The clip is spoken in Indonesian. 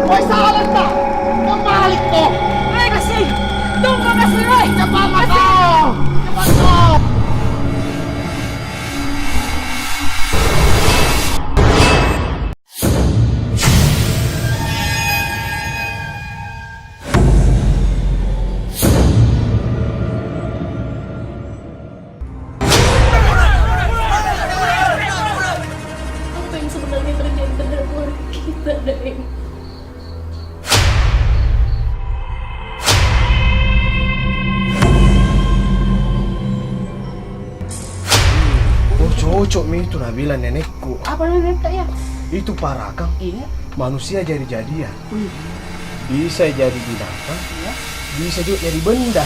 Oi, salah tak? Kembali kau. Oi, kasih. Tunggu kasih, oi. Cepat kau. Cepat kau. Apa yang sebenarnya terjadi terhadap keluarga kita, Deng? Oh, cocok mi itu Nabila nenekku. Apa nenek ya? Itu parah Kang. Iya. Manusia jadi-jadian. Bisa jadi binatang, bisa juga jadi benda.